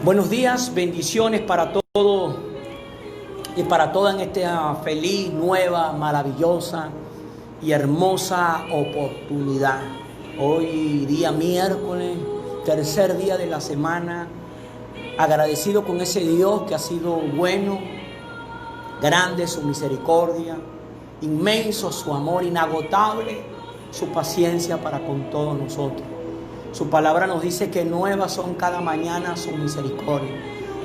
Buenos días, bendiciones para todos y para toda en esta feliz, nueva, maravillosa y hermosa oportunidad. Hoy día miércoles, tercer día de la semana, agradecido con ese Dios que ha sido bueno, grande su misericordia, inmenso su amor, inagotable su paciencia para con todos nosotros. Su palabra nos dice que nuevas son cada mañana su misericordia.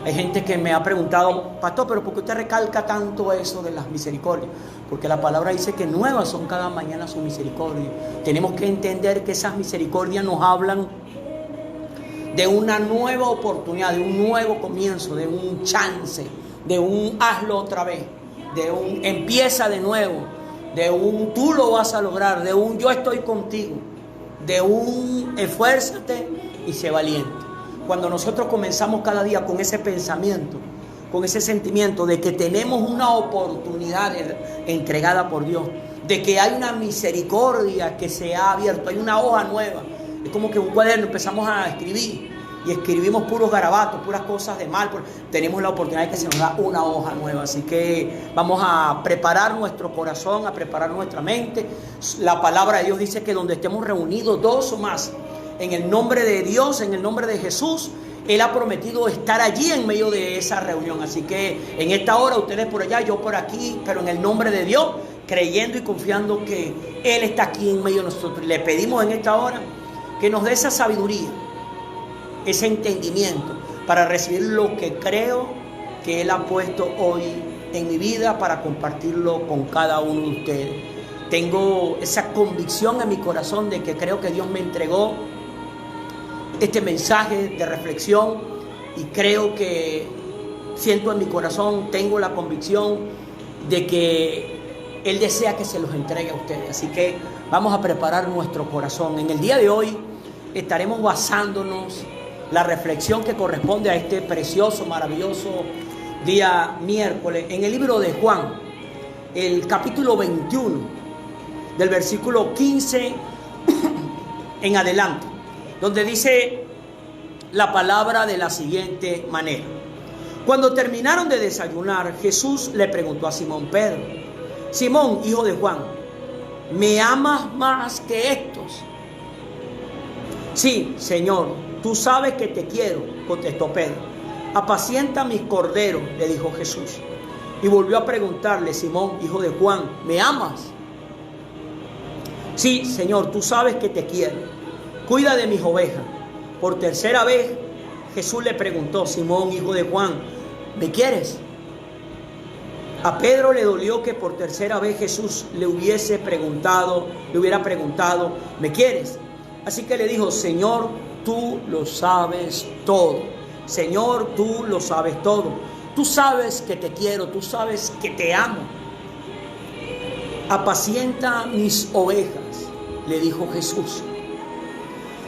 Hay gente que me ha preguntado, pastor, pero ¿por qué usted recalca tanto eso de las misericordias? Porque la palabra dice que nuevas son cada mañana su misericordia. Tenemos que entender que esas misericordias nos hablan de una nueva oportunidad, de un nuevo comienzo, de un chance, de un hazlo otra vez, de un empieza de nuevo, de un tú lo vas a lograr, de un yo estoy contigo, de un esfuérzate y sé valiente. Cuando nosotros comenzamos cada día con ese pensamiento, con ese sentimiento de que tenemos una oportunidad entregada por Dios, de que hay una misericordia que se ha abierto, hay una hoja nueva, es como que un cuaderno empezamos a escribir y escribimos puros garabatos, puras cosas de mal. Tenemos la oportunidad de que se nos da una hoja nueva. Así que vamos a preparar nuestro corazón, a preparar nuestra mente. La palabra de Dios dice que donde estemos reunidos dos o más, en el nombre de Dios, en el nombre de Jesús, Él ha prometido estar allí en medio de esa reunión. Así que en esta hora, ustedes por allá, yo por aquí, pero en el nombre de Dios, creyendo y confiando que Él está aquí en medio de nosotros. Le pedimos en esta hora que nos dé esa sabiduría, ese entendimiento para recibir lo que creo que Él ha puesto hoy en mi vida para compartirlo con cada uno de ustedes. Tengo esa convicción en mi corazón de que creo que Dios me entregó este mensaje de reflexión y creo que siento en mi corazón, tengo la convicción de que Él desea que se los entregue a ustedes. Así que vamos a preparar nuestro corazón. En el día de hoy estaremos basándonos la reflexión que corresponde a este precioso, maravilloso día miércoles en el libro de Juan, el capítulo 21, del versículo 15 en adelante, donde dice la palabra de la siguiente manera. Cuando terminaron de desayunar, Jesús le preguntó a Simón Pedro: Simón, hijo de Juan, ¿me amas más que estos? Sí, Señor, tú sabes que te quiero, contestó Pedro. Apacienta mis corderos, le dijo Jesús. Y volvió a preguntarle: Simón, hijo de Juan, ¿me amas? Sí, Señor, tú sabes que te quiero. Cuida de mis ovejas. Por tercera vez Jesús le preguntó: Simón, hijo de Juan, ¿me quieres? A Pedro le dolió que por tercera vez Jesús le hubiera preguntado: ¿me quieres? Así que le dijo: Señor, tú lo sabes todo. Señor, tú lo sabes todo. Tú sabes que te quiero, tú sabes que te amo. Apacienta mis ovejas, le dijo Jesús.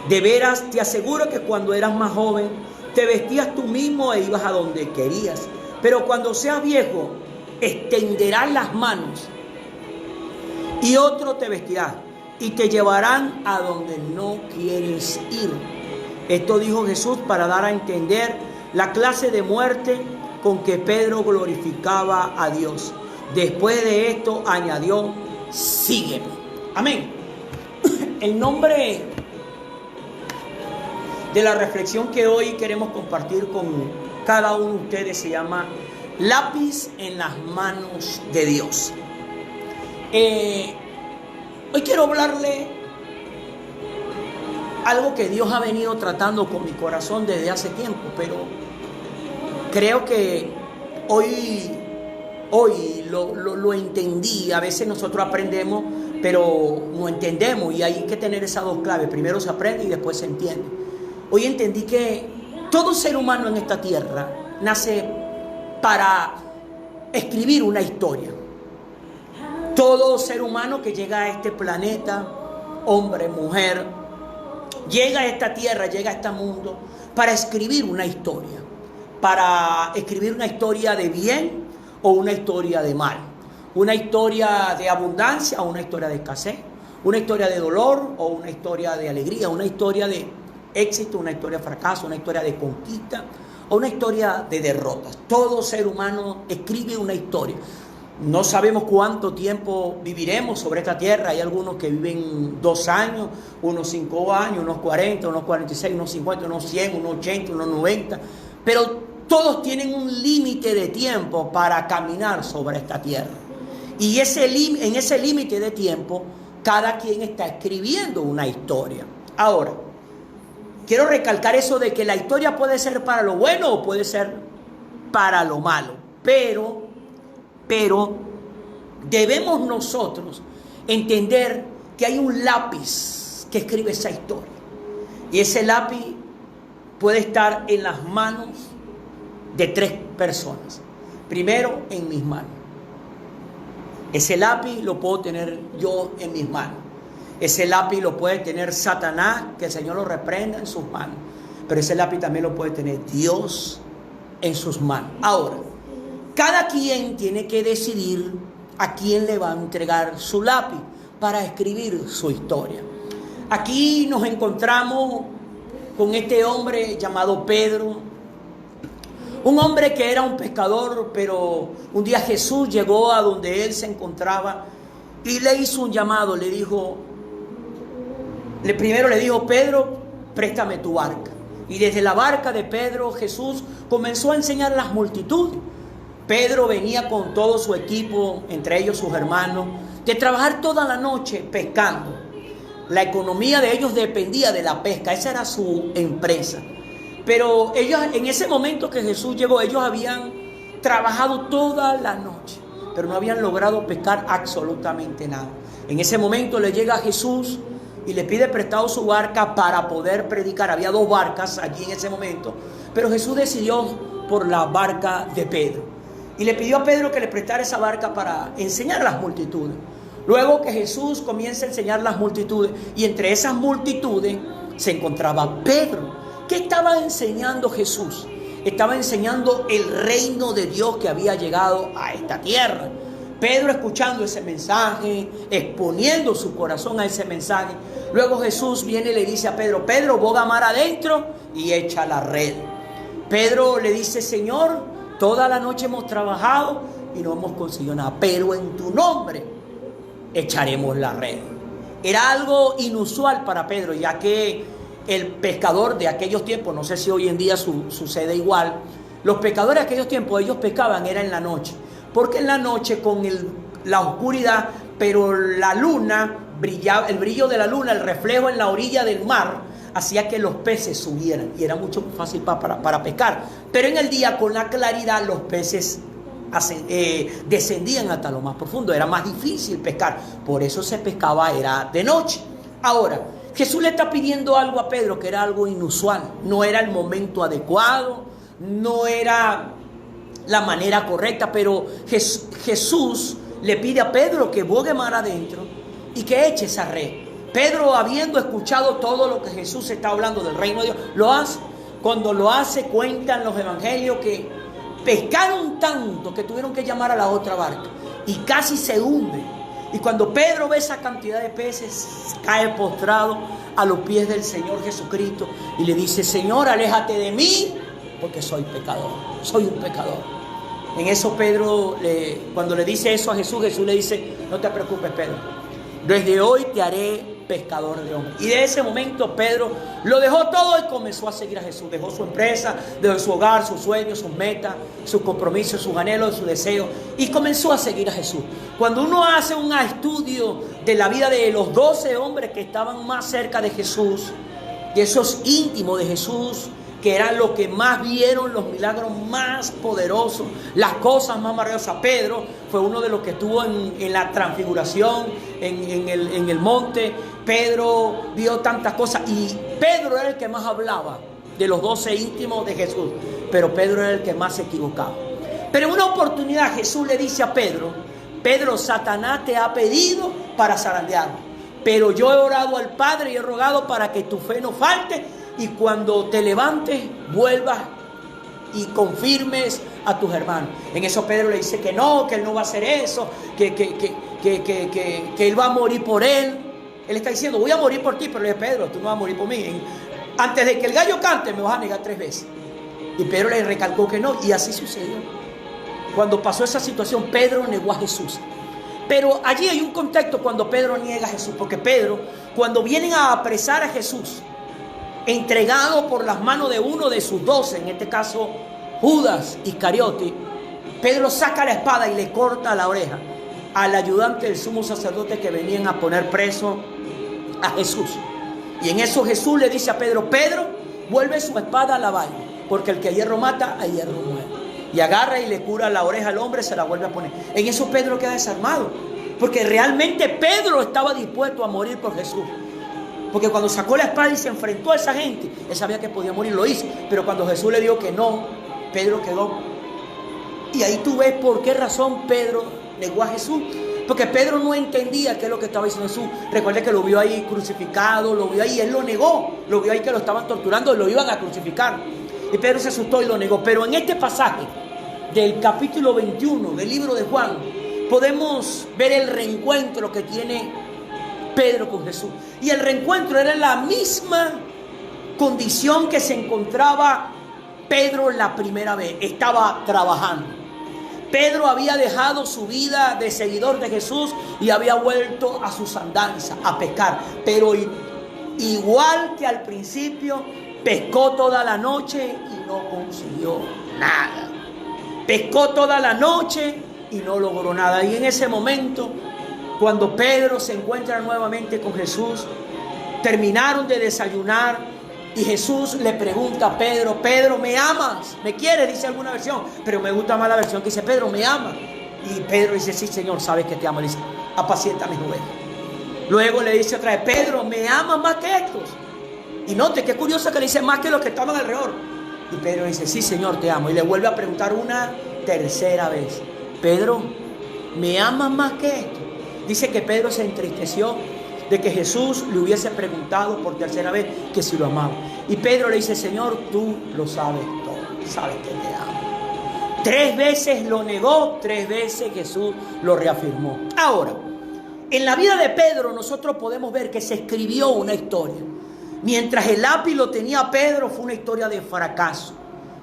De veras te aseguro que cuando eras más joven te vestías tú mismo e ibas a donde querías. Pero cuando seas viejo, extenderás las manos y otro te vestirá y te llevarán a donde no quieres ir. Esto dijo Jesús para dar a entender la clase de muerte con que Pedro glorificaba a Dios. Después de esto añadió: sígueme. Amén. El nombre de la reflexión que hoy queremos compartir con cada uno de ustedes se llama lápiz en las manos de Dios. Hoy quiero hablarle algo que Dios ha venido tratando con mi corazón desde hace tiempo, pero creo que hoy lo entendí. A veces nosotros aprendemos, pero no entendemos, y hay que tener esas dos claves: primero se aprende y después se entiende. Hoy entendí que todo ser humano en esta tierra nace para escribir una historia. Todo ser humano que llega a este planeta, hombre, mujer, llega a esta tierra, llega a este mundo para escribir una historia. Para escribir una historia de bien o una historia de mal. Una historia de abundancia o una historia de escasez. Una historia de dolor o una historia de alegría. Una historia de éxito, una historia de fracaso, una historia de conquista o una historia de derrotas. Todo ser humano escribe una historia. No sabemos cuánto tiempo viviremos sobre esta tierra. Hay algunos que viven 2 años, unos 5 años, unos 40, unos 46, unos 50, unos 100, unos 80, unos 90. Pero todos tienen un límite de tiempo para caminar sobre esta tierra. Y en ese límite de tiempo, cada quien está escribiendo una historia. Ahora, quiero recalcar eso de que la historia puede ser para lo bueno o puede ser para lo malo. Pero debemos nosotros entender que hay un lápiz que escribe esa historia. Y ese lápiz puede estar en las manos de 3 personas. Primero, en mis manos. Ese lápiz lo puedo tener yo en mis manos. Ese lápiz lo puede tener Satanás, que el Señor lo reprenda, en sus manos. Pero ese lápiz también lo puede tener Dios en sus manos. Ahora, cada quien tiene que decidir a quién le va a entregar su lápiz para escribir su historia. Aquí nos encontramos con este hombre llamado Pedro. Un hombre que era un pescador, pero un día Jesús llegó a donde él se encontraba y le hizo un llamado. Primero le dijo: Pedro, préstame tu barca. Y desde la barca de Pedro, Jesús comenzó a enseñar a las multitudes. Pedro venía con todo su equipo, entre ellos sus hermanos, de trabajar toda la noche pescando. La economía de ellos dependía de la pesca, esa era su empresa. Pero ellos, en ese momento que Jesús llegó, ellos habían trabajado toda la noche, pero no habían logrado pescar absolutamente nada. En ese momento le llega Jesús y le pide prestado su barca para poder predicar. Había 2 barcas allí en ese momento, pero Jesús decidió por la barca de Pedro. Y le pidió a Pedro que le prestara esa barca para enseñar a las multitudes. Luego que Jesús comienza a enseñar a las multitudes, y entre esas multitudes se encontraba Pedro. ¿Qué estaba enseñando Jesús? Estaba enseñando el reino de Dios que había llegado a esta tierra. Pedro escuchando ese mensaje, exponiendo su corazón a ese mensaje. Luego Jesús viene y le dice a Pedro: Pedro, boga mar adentro y echa la red. Pedro le dice: Señor, toda la noche hemos trabajado y no hemos conseguido nada, pero en tu nombre echaremos la red. Era algo inusual para Pedro, ya que el pescador de aquellos tiempos, no sé si hoy en día sucede igual, los pescadores de aquellos tiempos, ellos pescaban era en la noche, porque en la noche con la oscuridad, pero la luna brillaba, el brillo de la luna, el reflejo en la orilla del mar, hacía que los peces subieran y era mucho más fácil para pescar. Pero en el día, con la claridad, los peces descendían hasta lo más profundo, era más difícil pescar, por eso se pescaba era de noche. Ahora, Jesús le está pidiendo algo a Pedro que era algo inusual, no era el momento adecuado, no era la manera correcta, pero Jesús le pide a Pedro que bogue mar adentro y que eche esa red. Pedro, habiendo escuchado todo lo que Jesús está hablando del reino de Dios, lo hace. Cuando lo hace, cuentan los evangelios que pescaron tanto que tuvieron que llamar a la otra barca y casi se hunde. Y cuando Pedro ve esa cantidad de peces, cae postrado a los pies del Señor Jesucristo y le dice: Señor, aléjate de mí, porque soy pecador, soy un pecador. En eso Pedro, cuando le dice eso a Jesús, Jesús le dice: no te preocupes, Pedro, desde hoy te haré pescador de hombres. Y de ese momento Pedro lo dejó todo y comenzó a seguir a Jesús. Dejó su empresa, dejó su hogar, sus sueños, sus metas, sus compromisos, sus anhelos, sus deseos, y comenzó a seguir a Jesús. Cuando uno hace un estudio de la vida de los 12 hombres que estaban más cerca de Jesús, de esos íntimos de Jesús, que eran los que más vieron los milagros más poderosos, las cosas más maravillosas. Pedro fue uno de los que estuvo en la transfiguración, en el monte. Pedro vio tantas cosas y Pedro era el que más hablaba de los 12 íntimos de Jesús, pero Pedro era el que más se equivocaba. Pero en una oportunidad Jesús le dice a Pedro: Pedro, Satanás te ha pedido para zarandear, pero yo he orado al Padre y he rogado para que tu fe no falte, y cuando te levantes, vuelvas y confirmes a tus hermanos. En eso Pedro le dice que él no va a hacer eso, que él va a morir por él. Él está diciendo: voy a morir por ti, pero le dice: Pedro, tú no vas a morir por mí. Antes de que el gallo cante, me vas a negar 3 veces. Y Pedro le recalcó que no, y así sucedió. Cuando pasó esa situación, Pedro negó a Jesús. Pero allí hay un contexto cuando Pedro niega a Jesús, porque Pedro, cuando vienen a apresar a Jesús, entregado por las manos de uno de sus 12, en este caso Judas Iscariote, Pedro saca la espada y le corta la oreja al ayudante del sumo sacerdote que venían a poner preso a Jesús. Y en eso Jesús le dice a Pedro: Pedro, vuelve su espada a la vaina, porque el que a hierro mata, a hierro muere. Y agarra y le cura la oreja al hombre, se la vuelve a poner. En eso Pedro queda desarmado, porque realmente Pedro estaba dispuesto a morir por Jesús. Porque cuando sacó la espada y se enfrentó a esa gente, él sabía que podía morir, lo hizo. Pero cuando Jesús le dijo que no, Pedro quedó. Y ahí tú ves por qué razón Pedro negó a Jesús. Porque Pedro no entendía qué es lo que estaba diciendo Jesús. Recuerde que lo vio ahí crucificado, lo vio ahí, él lo negó. Lo vio ahí que lo estaban torturando y lo iban a crucificar. Y Pedro se asustó y lo negó. Pero en este pasaje del capítulo 21 del libro de Juan, podemos ver el reencuentro que tiene Pedro con Jesús. Y el reencuentro era la misma condición que se encontraba Pedro la primera vez. Estaba trabajando. Pedro había dejado su vida de seguidor de Jesús y había vuelto a sus andanzas, a pescar. Pero igual que al principio, pescó toda la noche y no consiguió nada. Pescó toda la noche y no logró nada. Y en ese momento, cuando Pedro se encuentra nuevamente con Jesús, terminaron de desayunar y Jesús le pregunta a Pedro: Pedro, ¿me amas? ¿Me quieres? Dice alguna versión, pero me gusta más la versión que dice: Pedro, ¿me amas? Y Pedro dice: sí, Señor, sabes que te amo. Le dice: apacienta mis ovejas. Luego le dice otra vez: Pedro, ¿me amas más que estos? Y note qué curioso que le dice: más que los que estaban alrededor. Y Pedro dice: sí, Señor, te amo. Y le vuelve a preguntar una tercera vez: Pedro, ¿me amas más que esto? Dice que Pedro se entristeció de que Jesús le hubiese preguntado por tercera vez que si lo amaba. Y Pedro le dice: Señor, tú lo sabes todo, sabes que te amo. 3 veces lo negó, 3 veces Jesús lo reafirmó. Ahora, en la vida de Pedro nosotros podemos ver que se escribió una historia. Mientras el lápiz lo tenía Pedro, fue una historia de fracaso,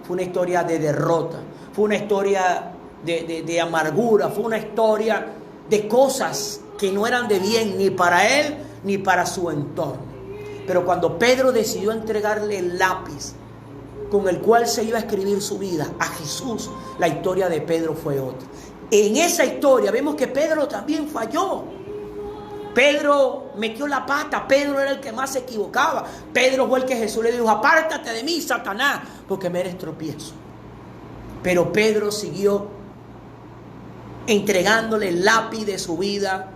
fue una historia de derrota, fue una historia de amargura, fue una historia de cosas que no eran de bien ni para él ni para su entorno. Pero cuando Pedro decidió entregarle el lápiz con el cual se iba a escribir su vida a Jesús, la historia de Pedro fue otra. En esa historia vemos que Pedro también falló. Pedro metió la pata, Pedro era el que más se equivocaba. Pedro fue el que Jesús le dijo: apártate de mí, Satanás, porque me eres tropiezo. Pero Pedro siguió entregándole el lápiz de su vida,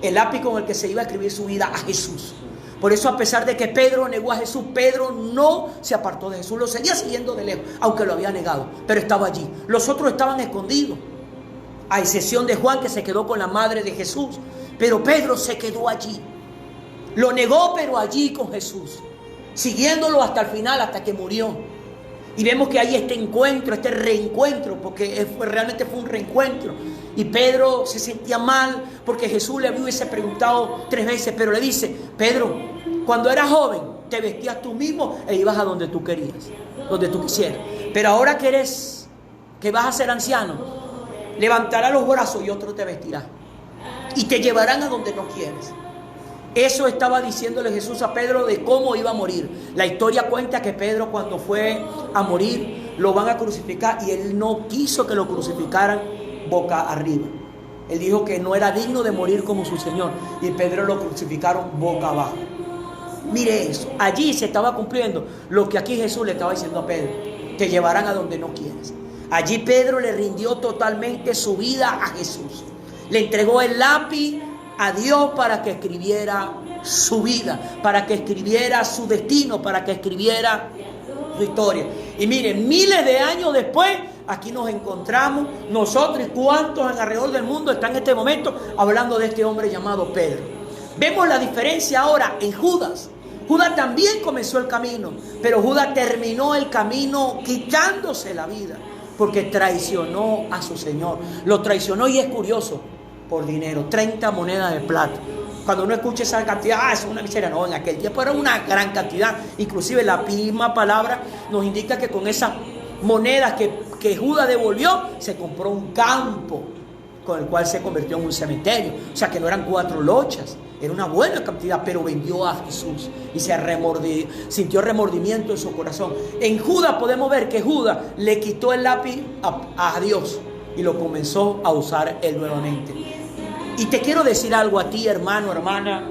el lápiz con el que se iba a escribir su vida, a Jesús. Por eso, a pesar de que Pedro negó a Jesús, Pedro no se apartó de Jesús, lo seguía siguiendo de lejos, aunque lo había negado, pero estaba allí. Los otros estaban escondidos, a excepción de Juan, que se quedó con la madre de Jesús. Pero Pedro se quedó allí. Lo negó, pero allí con Jesús, siguiéndolo hasta el final, hasta que murió. Y vemos que hay este encuentro, este reencuentro, porque realmente fue un reencuentro. Y Pedro se sentía mal porque Jesús le hubiese preguntado 3 veces, pero le dice: Pedro, cuando eras joven te vestías tú mismo e ibas a donde tú querías, donde tú quisieras. Pero ahora que vas a ser anciano, levantarás los brazos y otro te vestirá. Y te llevarán a donde no quieres. Eso estaba diciéndole Jesús a Pedro de cómo iba a morir. La historia cuenta que Pedro, cuando fue a morir, lo van a crucificar y él no quiso que lo crucificaran boca arriba. Él dijo que no era digno de morir como su Señor, y Pedro lo crucificaron boca abajo. Mire eso, allí se estaba cumpliendo lo que aquí Jesús le estaba diciendo a Pedro: te llevarán a donde no quieres. Allí Pedro le rindió totalmente su vida a Jesús. Le entregó el lápiz a Dios para que escribiera su vida, para que escribiera su destino, para que escribiera su historia. Y miren, miles de años después, aquí nos encontramos nosotros, y cuántos en alrededor del mundo están en este momento hablando de este hombre llamado Pedro. Vemos la diferencia ahora en Judas. Judas también comenzó el camino, pero Judas terminó el camino quitándose la vida, porque traicionó a su Señor. Lo traicionó, y es curioso, por dinero, 30 monedas de plata. Cuando uno escucha esa cantidad, es una miseria. No, en aquel tiempo era una gran cantidad. Inclusive la misma palabra nos indica que con esas monedas que Judas devolvió, se compró un campo con el cual se convirtió en un cementerio. O sea que no eran 4 lochas, era una buena cantidad, pero vendió a Jesús y sintió remordimiento en su corazón. En Judas podemos ver que Judas le quitó el lápiz a Dios y lo comenzó a usar él nuevamente. Y te quiero decir algo a ti, hermano, hermana,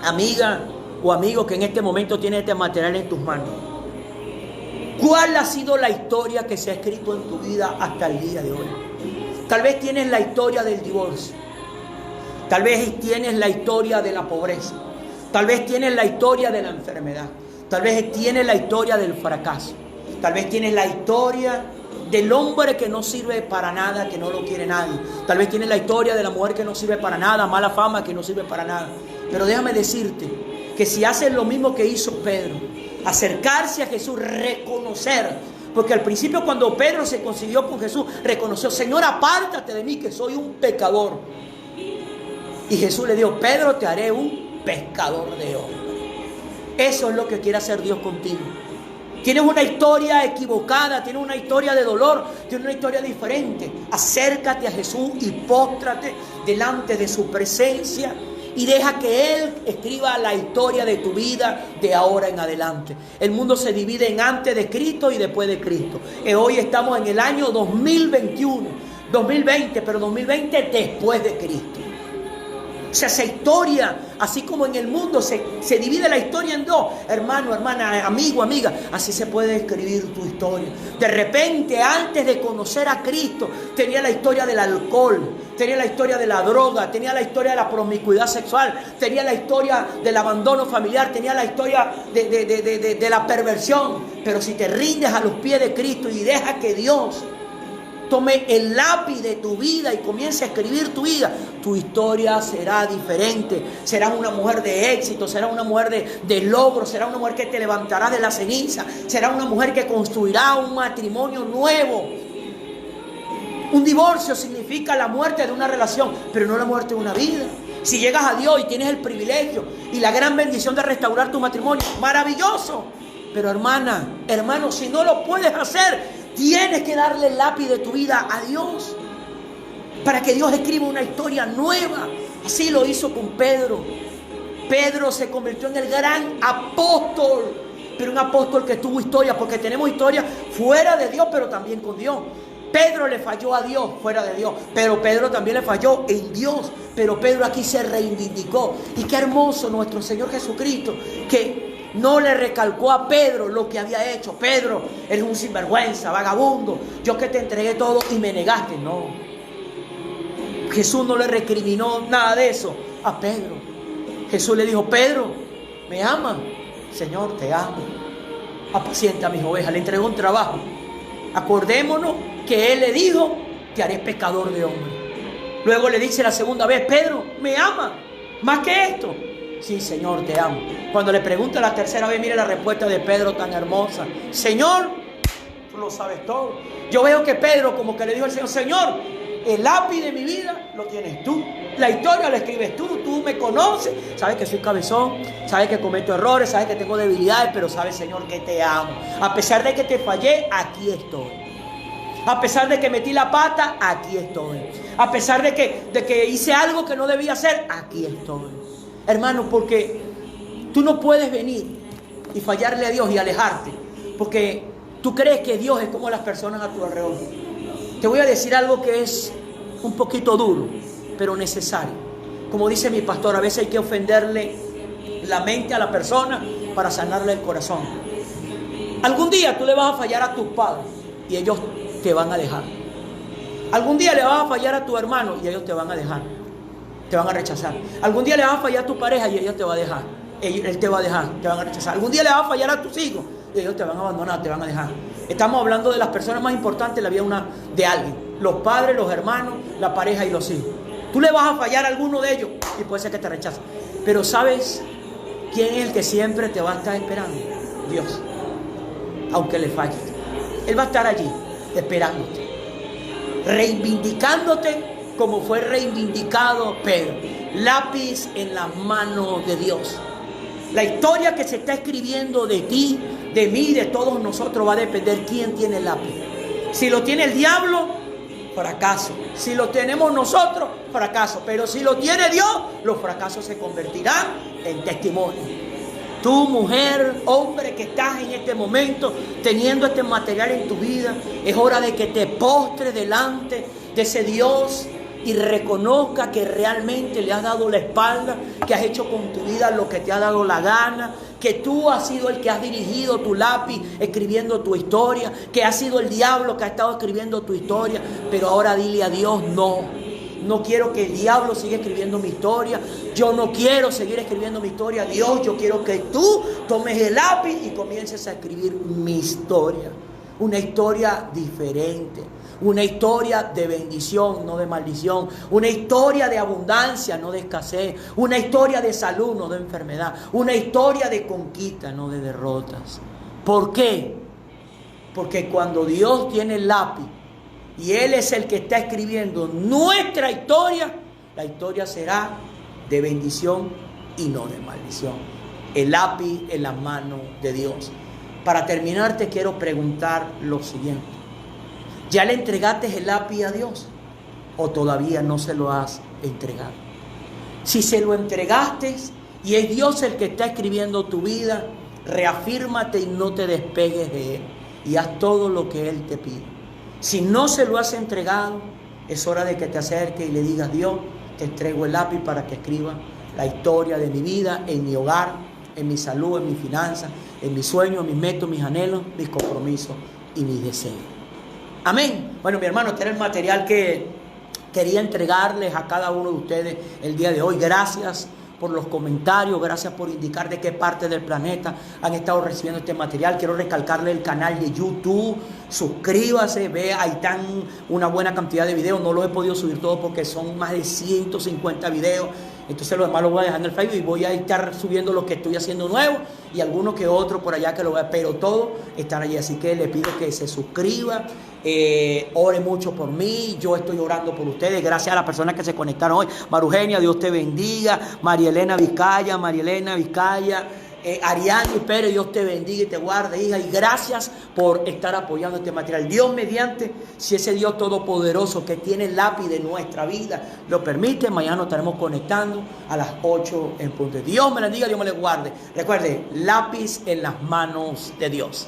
amiga o amigo que en este momento tiene este material en tus manos. ¿Cuál ha sido la historia que se ha escrito en tu vida hasta el día de hoy? Tal vez tienes la historia del divorcio. Tal vez tienes la historia de la pobreza. Tal vez tienes la historia de la enfermedad. Tal vez tienes la historia del fracaso. Tal vez tienes la historia del hombre que no sirve para nada, que no lo quiere nadie. Tal vez tienes la historia de la mujer que no sirve para nada, mala fama, que no sirve para nada. Pero déjame decirte que si haces lo mismo que hizo Pedro, acercarse a Jesús, reconocer, porque al principio cuando Pedro se consiguió con Jesús, reconoció: Señor, apártate de mí que soy un pecador. Y Jesús le dijo: Pedro, te haré un pescador de hombres. Eso es lo que quiere hacer Dios contigo. Tienes una historia equivocada, tienes una historia de dolor, tienes una historia diferente. Acércate a Jesús y póstrate delante de su presencia y deja que Él escriba la historia de tu vida de ahora en adelante. El mundo se divide en antes de Cristo y después de Cristo. Hoy estamos en el año 2021, 2020, pero 2020 después de Cristo. O sea, esa historia, así como en el mundo se divide la historia en dos, hermano, hermana, amigo, amiga, así se puede escribir tu historia. De repente, antes de conocer a Cristo, tenía la historia del alcohol, tenía la historia de la droga, tenía la historia de la promiscuidad sexual, tenía la historia del abandono familiar, tenía la historia de la perversión. Pero si te rindes a los pies de Cristo y dejas que Dios tome el lápiz de tu vida y comience a escribir tu vida, tu historia será diferente. Serás una mujer de éxito, serás una mujer de logro, serás una mujer que te levantará de la ceniza, serás una mujer que construirá un matrimonio nuevo. Un divorcio significa la muerte de una relación, pero no la muerte de una vida. Si llegas a Dios y tienes el privilegio y la gran bendición de restaurar tu matrimonio, maravilloso. Pero hermana, hermano, si no lo puedes hacer, tienes que darle el lápiz de tu vida a Dios para que Dios escriba una historia nueva. Así lo hizo con Pedro. Pedro se convirtió en el gran apóstol, pero un apóstol que tuvo historia, porque tenemos historia fuera de Dios, pero también con Dios. Pedro le falló a Dios fuera de Dios, pero Pedro también le falló en Dios. Pero Pedro aquí se reivindicó. Y qué hermoso nuestro Señor Jesucristo, que no le recalcó a Pedro lo que había hecho. Pedro, eres un sinvergüenza, vagabundo, yo que te entregué todo y me negaste. No, Jesús no le recriminó nada de eso a Pedro. Jesús le dijo: Pedro, ¿me amas? Señor, te amo, apacienta a mis ovejas. Le entregó un trabajo. Acordémonos que Él le dijo: te haré pescador de hombres. Luego le dice la segunda vez: Pedro, ¿me amas más que esto? Sí, Señor, te amo. Cuando le pregunta la tercera vez, mire la respuesta de Pedro tan hermosa: Señor, tú lo sabes todo. Yo veo que Pedro como que le dijo al Señor: Señor, el lápiz de mi vida lo tienes tú, la historia la escribes tú, tú me conoces, sabes que soy cabezón, sabes que cometo errores, sabes que tengo debilidades, pero sabes, Señor, que te amo. A pesar de que te fallé, aquí estoy. A pesar de que metí la pata, aquí estoy. A pesar de que hice algo que no debía hacer, aquí estoy. Hermano, porque tú no puedes venir y fallarle a Dios y alejarte, porque tú crees que Dios es como las personas a tu alrededor. Te voy a decir algo que es un poquito duro, pero necesario. Como dice mi pastor, a veces hay que ofenderle la mente a la persona para sanarle el corazón. Algún día tú le vas a fallar a tus padres y ellos te van a dejar. Algún día le vas a fallar a tu hermano y ellos te van a dejar. Te van a rechazar. Algún día le vas a fallar a tu pareja y ella te va a dejar. Él te va a dejar, te van a rechazar. Algún día le vas a fallar a tus hijos y ellos te van a abandonar, te van a dejar. Estamos hablando de las personas más importantes en la vida de alguien: los padres, los hermanos, la pareja y los hijos. Tú le vas a fallar a alguno de ellos y puede ser que te rechace. Pero ¿sabes quién es el que siempre te va a estar esperando? Dios. Aunque le falles, Él va a estar allí esperándote, reivindicándote como fue reivindicado Pedro. Lápiz en las manos de Dios. La historia que se está escribiendo de ti, de mí, de todos nosotros va a depender quién tiene el lápiz. Si lo tiene el diablo, fracaso. Si lo tenemos nosotros, fracaso. Pero si lo tiene Dios, los fracasos se convertirán en testimonio. Tú, mujer, hombre que estás en este momento teniendo este material en tu vida, es hora de que te postres delante de ese Dios y reconozca que realmente le has dado la espalda, que has hecho con tu vida lo que te ha dado la gana, que tú has sido el que has dirigido tu lápiz escribiendo tu historia, que has sido el diablo que ha estado escribiendo tu historia, pero ahora dile a Dios: no quiero que el diablo siga escribiendo mi historia, yo no quiero seguir escribiendo mi historia. Dios, yo quiero que tú tomes el lápiz y comiences a escribir mi historia, una historia diferente. Una historia de bendición, no de maldición. Una historia de abundancia, no de escasez. Una historia de salud, no de enfermedad. Una historia de conquista, no de derrotas. ¿Por qué? Porque cuando Dios tiene el lápiz y Él es el que está escribiendo nuestra historia, la historia será de bendición y no de maldición. El lápiz en las manos de Dios. Para terminar, te quiero preguntar lo siguiente. ¿Ya le entregaste el lápiz a Dios o todavía no se lo has entregado? Si se lo entregaste y es Dios el que está escribiendo tu vida, reafírmate y no te despegues de Él y haz todo lo que Él te pide. Si no se lo has entregado, es hora de que te acerques y le digas: Dios, te entrego el lápiz para que escriba la historia de mi vida, en mi hogar, en mi salud, en mis finanzas, en mis sueños, mis metas, mis anhelos, mis compromisos y mis deseos. Amén. Bueno, mi hermano, este era el material que quería entregarles a cada uno de ustedes el día de hoy. Gracias por los comentarios, gracias por indicar de qué parte del planeta han estado recibiendo este material. Quiero recalcarle el canal de YouTube, suscríbase, vea, ahí están una buena cantidad de videos. No los he podido subir todos porque son más de 150 videos. Entonces los demás los voy a dejar en el Facebook y voy a estar subiendo lo que estoy haciendo nuevo y algunos que otros por allá que lo vean, pero todos están allí. Así que les pido que se suscriban, ore mucho por mí, yo estoy orando por ustedes. Gracias a las personas que se conectaron hoy. Marugenia, Dios te bendiga. María Elena Vizcaya, Ariani Pérez, Dios te bendiga y te guarde, hija, y gracias por estar apoyando este material. Dios mediante, si ese Dios todopoderoso que tiene el lápiz de nuestra vida lo permite, mañana nos estaremos conectando a las 8 en punto. Dios me bendiga, Dios me le guarde. Recuerde, lápiz en las manos de Dios.